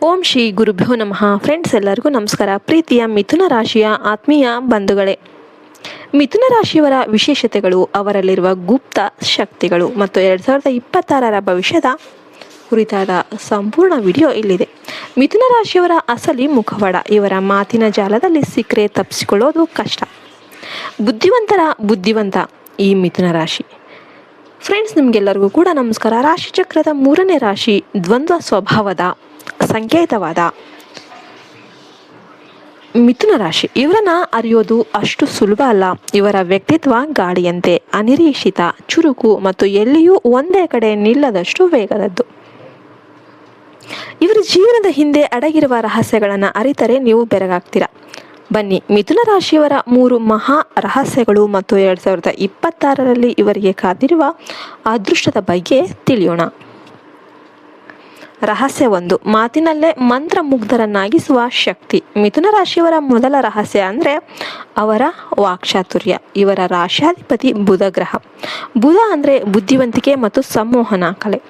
ಓಂ ಶ್ರೀ ಗುರುಭ್ಯೋ ನಮಃ. ಫ್ರೆಂಡ್ಸ್, ಎಲ್ಲರಿಗೂ ನಮಸ್ಕಾರ. ಪ್ರೀತಿಯ ಮಿಥುನ ರಾಶಿಯ ಆತ್ಮೀಯ ಬಂಧುಗಳೇ, ಮಿಥುನ ರಾಶಿಯವರ ವಿಶೇಷತೆಗಳು, ಅವರಲ್ಲಿರುವ ಗುಪ್ತ ಶಕ್ತಿಗಳು ಮತ್ತು 2026ರ ಭವಿಷ್ಯದ ಕುರಿತಾದ ಸಂಪೂರ್ಣ ವಿಡಿಯೋ ಇಲ್ಲಿದೆ. ಮಿಥುನ ರಾಶಿಯವರ ಅಸಲಿ ಮುಖವಾಡ. ಇವರ ಮಾತಿನ ಜಾಲದಲ್ಲಿ ಸಿಕ್ಕರೆ ತಪ್ಪಿಸಿಕೊಳ್ಳೋದು ಕಷ್ಟ. ಬುದ್ಧಿವಂತ ಈ ಮಿಥುನ ರಾಶಿ. ಫ್ರೆಂಡ್ಸ್, ನಿಮಗೆಲ್ಲರಿಗೂ ಕೂಡ ನಮಸ್ಕಾರ. ರಾಶಿಚಕ್ರದ 3ನೇ ರಾಶಿ ದ್ವಂದ್ವ ಸ್ವಭಾವದ ಸಂಕೇತವಾದ ಮಿಥುನ ರಾಶಿ. ಇವರನ್ನ ಅರಿಯೋದು ಅಷ್ಟು ಸುಲಭ ಅಲ್ಲ. ಇವರ ವ್ಯಕ್ತಿತ್ವ ಗಾಳಿಯಂತೆ ಅನಿರೀಕ್ಷಿತ, ಚುರುಕು ಮತ್ತು ಎಲ್ಲಿಯೂ ಒಂದೇ ಕಡೆ ನಿಲ್ಲದಷ್ಟು ವೇಗದದ್ದು. ಇವರ ಜೀವನದ ಹಿಂದೆ ಅಡಗಿರುವ ರಹಸ್ಯಗಳನ್ನು ಅರಿತರೆ ನೀವು ಬೆರಗಾಗ್ತೀರಾ. ಬನ್ನಿ, ಮಿಥುನ ರಾಶಿಯವರ 3 ಮಹಾ ರಹಸ್ಯಗಳು ಮತ್ತು 2026ರಲ್ಲಿ ಇವರಿಗೆ ಕಾದಿರುವ ಅದೃಷ್ಟದ ಬಗ್ಗೆ ತಿಳಿಯೋಣ. ರಹಸ್ಯ 1, ಮಾತಿನಲ್ಲೇ ಮಂತ್ರಮುಗ್ಧರನ್ನಾಗಿಸುವ ಶಕ್ತಿ. ಮಿಥುನ ರಾಶಿಯವರ ಮೊದಲ ರಹಸ್ಯ ಅಂದರೆ ಅವರ ವಾಕ್ಚಾತುರ್ಯ. ಇವರ ರಾಶಾಧಿಪತಿ ಬುಧ ಗ್ರಹ. ಬುಧ ಅಂದರೆ ಬುದ್ಧಿವಂತಿಕೆ ಮತ್ತು ಸಂಮೋಹನ ಕಲೆ.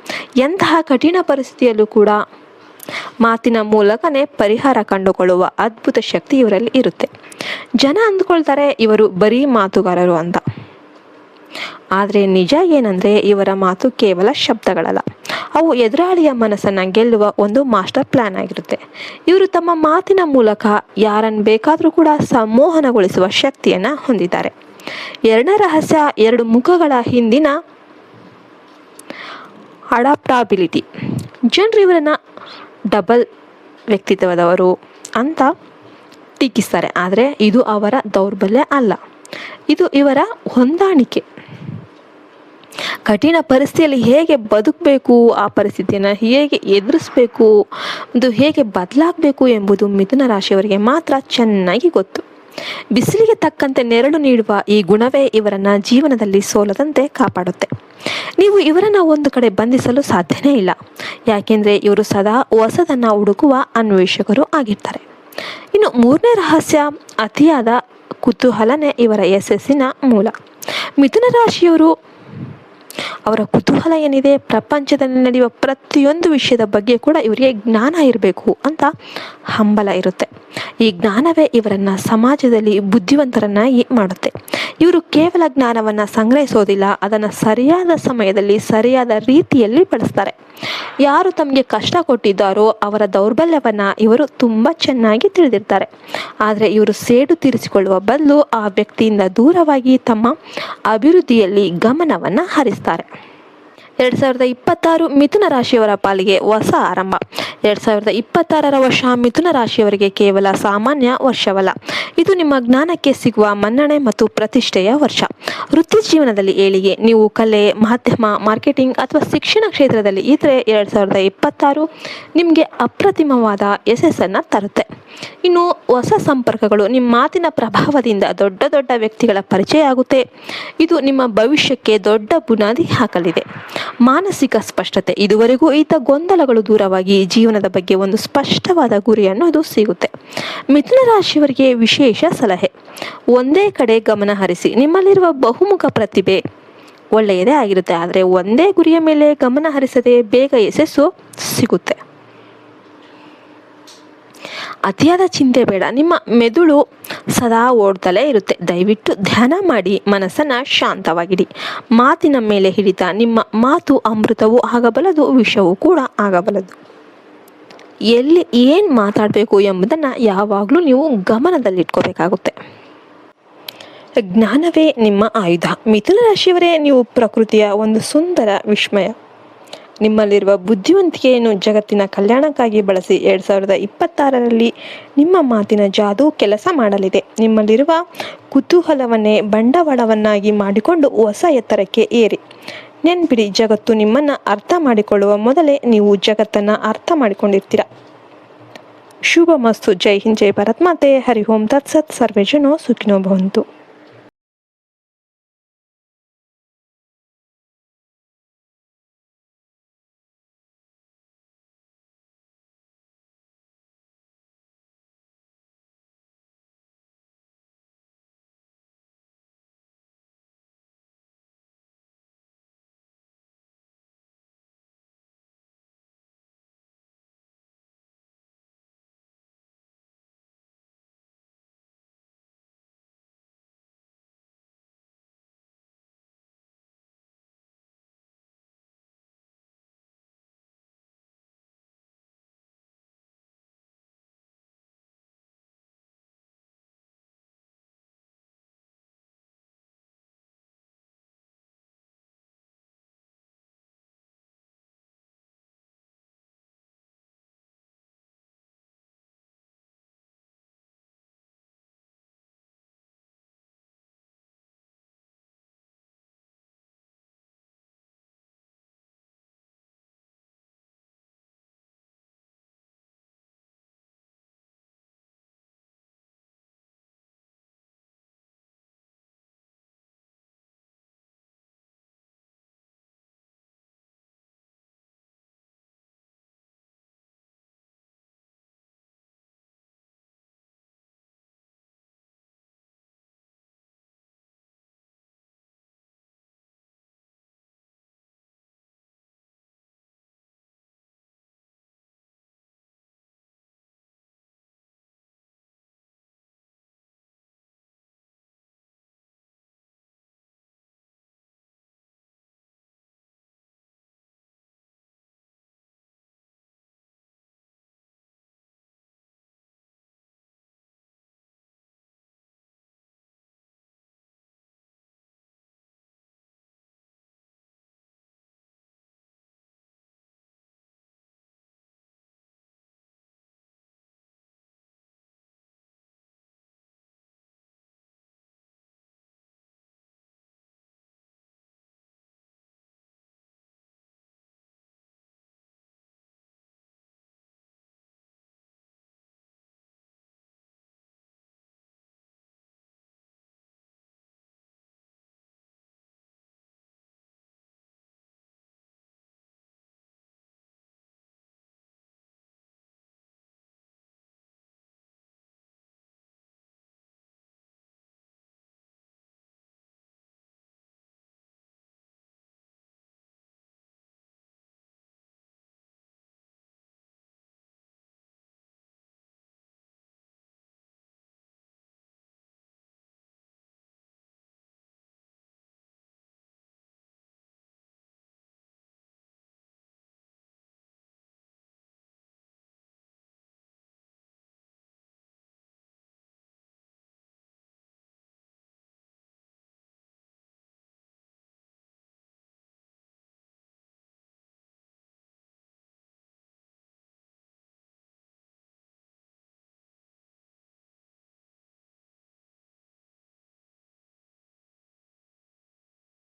ಎಂತಹ ಕಠಿಣ ಪರಿಸ್ಥಿತಿಯಲ್ಲೂ ಕೂಡ ಮಾತಿನ ಮೂಲಕನೇ ಪರಿಹಾರ ಕಂಡುಕೊಳ್ಳುವ ಅದ್ಭುತ ಶಕ್ತಿ ಇವರಲ್ಲಿ ಇರುತ್ತೆ. ಜನ ಅಂದ್ಕೊಳ್ತಾರೆ ಇವರು ಬರೀ ಮಾತುಗಾರರು ಅಂತ. ಆದರೆ ನಿಜ ಏನಂದರೆ ಇವರ ಮಾತು ಕೇವಲ ಶಬ್ದಗಳಲ್ಲ, ಅವು ಎದುರಾಳಿಯ ಮನಸ್ಸನ್ನು ಗೆಲ್ಲುವ ಒಂದು ಮಾಸ್ಟರ್ ಪ್ಲಾನ್ ಆಗಿರುತ್ತೆ. ಇವರು ತಮ್ಮ ಮಾತಿನ ಮೂಲಕ ಯಾರನ್ನು ಬೇಕಾದರೂ ಕೂಡ ಸಂಮೋಹನಗೊಳಿಸುವ ಶಕ್ತಿಯನ್ನು ಹೊಂದಿದ್ದಾರೆ. 2ನೇ ರಹಸ್ಯ, 2 ಮುಖಗಳ ಹಿಂದಿನ ಅಡಾಪ್ಟಬಿಲಿಟಿ. ಜನರು ಇವರನ್ನು ಡಬಲ್ ವ್ಯಕ್ತಿತ್ವದವರು ಅಂತ ಟೀಕಿಸ್ತಾರೆ. ಆದರೆ ಇದು ಅವರ ದೌರ್ಬಲ್ಯ ಅಲ್ಲ, ಇದು ಇವರ ಹೊಂದಾಣಿಕೆ. ಕಠಿಣ ಪರಿಸ್ಥಿತಿಯಲ್ಲಿ ಹೇಗೆ ಬದುಕಬೇಕು, ಆ ಪರಿಸ್ಥಿತಿಯನ್ನು ಹೇಗೆ ಎದುರಿಸಬೇಕು, ಅದು ಹೇಗೆ ಬದಲಾಗಬೇಕು ಎಂಬುದು ಮಿಥುನ ರಾಶಿಯವರಿಗೆ ಮಾತ್ರ ಚೆನ್ನಾಗಿ ಗೊತ್ತು. ಬಿಸಿಲಿಗೆ ತಕ್ಕಂತೆ ನೆರಳು ನೀಡುವ ಈ ಗುಣವೇ ಇವರನ್ನು ಜೀವನದಲ್ಲಿ ಸೋಲದಂತೆ ಕಾಪಾಡುತ್ತೆ. ನೀವು ಇವರನ್ನು ಒಂದು ಕಡೆ ಬಂಧಿಸಲು ಸಾಧ್ಯನೇ ಇಲ್ಲ, ಯಾಕೆಂದರೆ ಇವರು ಸದಾ ಹೊಸದನ್ನು ಹುಡುಕುವ ಅನ್ವೇಷಕರು ಆಗಿರ್ತಾರೆ. ಇನ್ನು 3ನೇ ರಹಸ್ಯ, ಅತಿಯಾದ ಕುತೂಹಲನೇ ಇವರ ಯಶಸ್ಸಿನ ಮೂಲ. ಮಿಥುನ ರಾಶಿಯವರು ಅವರ ಕುತೂಹಲ ಏನಿದೆ, ಪ್ರಪಂಚದಲ್ಲಿ ನಡೆಯುವ ಪ್ರತಿಯೊಂದು ವಿಷಯದ ಬಗ್ಗೆ ಕೂಡ ಇವರಿಗೆ ಜ್ಞಾನ ಇರಬೇಕು ಅಂತ ಹಂಬಲ ಇರುತ್ತೆ. ಈ ಜ್ಞಾನವೇ ಇವರನ್ನು ಸಮಾಜದಲ್ಲಿ ಬುದ್ಧಿವಂತರನ್ನಾಗಿ ಮಾಡುತ್ತೆ. ಇವರು ಕೇವಲ ಜ್ಞಾನವನ್ನು ಸಂಗ್ರಹಿಸೋದಿಲ್ಲ, ಅದನ್ನು ಸರಿಯಾದ ಸಮಯದಲ್ಲಿ ಸರಿಯಾದ ರೀತಿಯಲ್ಲಿ ಬಳಸ್ತಾರೆ. ಯಾರು ತಮಗೆ ಕಷ್ಟ ಕೊಟ್ಟಿದ್ದಾರೋ ಅವರ ದೌರ್ಬಲ್ಯವನ್ನು ಇವರು ತುಂಬ ಚೆನ್ನಾಗಿ ತಿಳಿದಿರ್ತಾರೆ. ಆದರೆ ಇವರು ಸೇಡು ತೀರಿಸಿಕೊಳ್ಳುವ ಬದಲು ಆ ವ್ಯಕ್ತಿಯಿಂದ ದೂರವಾಗಿ ತಮ್ಮ ಅಭಿವೃದ್ಧಿಯಲ್ಲಿ ಗಮನವನ್ನು ಹರಿಸ್ತಾರೆ. 2026 ಮಿಥುನ ರಾಶಿಯವರ ಪಾಲಿಗೆ ಹೊಸ ಆರಂಭ. 2026ರ ವರ್ಷ ಮಿಥುನ ರಾಶಿಯವರಿಗೆ ಕೇವಲ ಸಾಮಾನ್ಯ ವರ್ಷವಲ್ಲ, ಇದು ನಿಮ್ಮ ಜ್ಞಾನಕ್ಕೆ ಸಿಗುವ ಮನ್ನಣೆ ಮತ್ತು ಪ್ರತಿಷ್ಠೆಯ ವರ್ಷ. ವೃತ್ತಿ ಜೀವನದಲ್ಲಿ ಏಳಿಗೆ. ನೀವು ಕಲೆ, ಮಾಧ್ಯಮ, ಮಾರ್ಕೆಟಿಂಗ್ ಅಥವಾ ಶಿಕ್ಷಣ ಕ್ಷೇತ್ರದಲ್ಲಿ ಇದ್ದರೆ 2026 ನಿಮಗೆ ಅಪ್ರತಿಮವಾದ ಯಶಸ್ಸನ್ನು ತರುತ್ತೆ. ಇನ್ನು ಹೊಸ ಸಂಪರ್ಕಗಳು, ನಿಮ್ಮ ಮಾತಿನ ಪ್ರಭಾವದಿಂದ ದೊಡ್ಡ ವ್ಯಕ್ತಿಗಳ ಪರಿಚಯ ಆಗುತ್ತೆ. ಇದು ನಿಮ್ಮ ಭವಿಷ್ಯಕ್ಕೆ ದೊಡ್ಡ ಬುನಾದಿ ಹಾಕಲಿದೆ. ಮಾನಸಿಕ ಸ್ಪಷ್ಟತೆ. ಇದುವರೆಗೂ ಇದ್ದ ಗೊಂದಲಗಳು ದೂರವಾಗಿ ಜೀವನದ ಬಗ್ಗೆ ಒಂದು ಸ್ಪಷ್ಟವಾದ ಗುರಿ ಅನ್ನೋದು ಸಿಗುತ್ತೆ. ಮಿಥುನ ರಾಶಿಯವರಿಗೆ ವಿಶೇಷ ಸಲಹೆ, ಒಂದೇ ಕಡೆ ಗಮನ ಹರಿಸಿ. ನಿಮ್ಮಲ್ಲಿರುವ ಬಹುಮುಖ ಪ್ರತಿಭೆ ಒಳ್ಳೆಯದೇ ಆಗಿರುತ್ತೆ, ಆದರೆ ಒಂದೇ ಗುರಿಯ ಮೇಲೆ ಗಮನ ಹರಿಸದೆ ಬೇಗ ಯಶಸ್ಸು ಸಿಗುತ್ತೆ. ಅತಿಯಾದ ಚಿಂತೆ ಬೇಡ, ನಿಮ್ಮ ಮೆದುಳು ಸದಾ ಓಡ್ತಲೇ ಇರುತ್ತೆ. ದಯವಿಟ್ಟು ಧ್ಯಾನ ಮಾಡಿ ಮನಸ್ಸನ್ನು ಶಾಂತವಾಗಿಡಿ. ಮಾತಿನ ಮೇಲೆ ಹಿಡಿತ. ನಿಮ್ಮ ಮಾತು ಅಮೃತವೂ ಆಗಬಲ್ಲದು, ವಿಷವೂ ಕೂಡ ಆಗಬಲ್ಲದು. ಎಲ್ಲಿ ಏನು ಮಾತಾಡಬೇಕು ಎಂಬುದನ್ನು ಯಾವಾಗಲೂ ನೀವು ಗಮನದಲ್ಲಿಟ್ಕೋಬೇಕಾಗುತ್ತೆ. ಜ್ಞಾನವೇ ನಿಮ್ಮ ಆಯುಧ. ಮಿಥುನ ರಾಶಿಯವರೇ, ನೀವು ಪ್ರಕೃತಿಯ ಒಂದು ಸುಂದರ ವಿಸ್ಮಯ. ನಿಮ್ಮಲ್ಲಿರುವ ಬುದ್ಧಿವಂತಿಕೆಯನ್ನು ಜಗತ್ತಿನ ಕಲ್ಯಾಣಕ್ಕಾಗಿ ಬಳಸಿ. 2026ರಲ್ಲಿ ನಿಮ್ಮ ಮಾತಿನ ಜಾದು ಕೆಲಸ ಮಾಡಲಿದೆ. ನಿಮ್ಮಲ್ಲಿರುವ ಕುತೂಹಲವನ್ನೇ ಬಂಡವಾಳವನ್ನಾಗಿ ಮಾಡಿಕೊಂಡು ಹೊಸ ಎತ್ತರಕ್ಕೆ ಏರಿ. ನೆನ್ಪಿಡಿ, ಜಗತ್ತು ನಿಮ್ಮನ್ನು ಅರ್ಥ ಮಾಡಿಕೊಳ್ಳುವ ಮೊದಲೇ ನೀವು ಜಗತ್ತನ್ನು ಅರ್ಥ ಮಾಡಿಕೊಂಡಿರ್ತೀರ. ಶುಭ ಮಸ್ತು. ಜೈ ಹಿಂದ್, ಜೈ ಭಾರತ್ ಮಾತೆ. ಹರಿ ಓಂ ತತ್ಸತ್. ಸರ್ವೇ ಜನೋ ಸುಖಿನೋ ಭವಂತು.